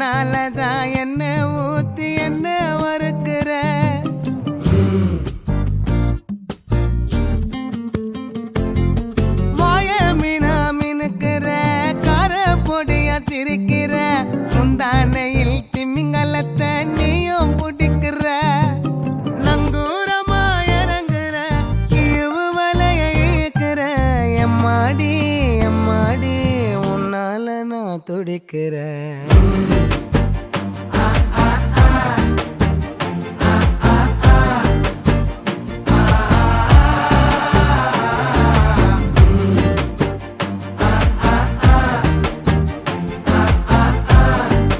உன்னாலதான் என்ன ஊத்தி என்ன வறுக்கிற வாய மீனா மினுக்கிற கார பொடியா சிரிக்கிற முந்தானையில் திமிங்கலத்தை நீயும் பிடிக்கிற நங்கூரமா இறங்குற இழுவு வலைய இழுக்கிற எம்மாடி எம்மாடி உன்னால நான் துடிக்கிற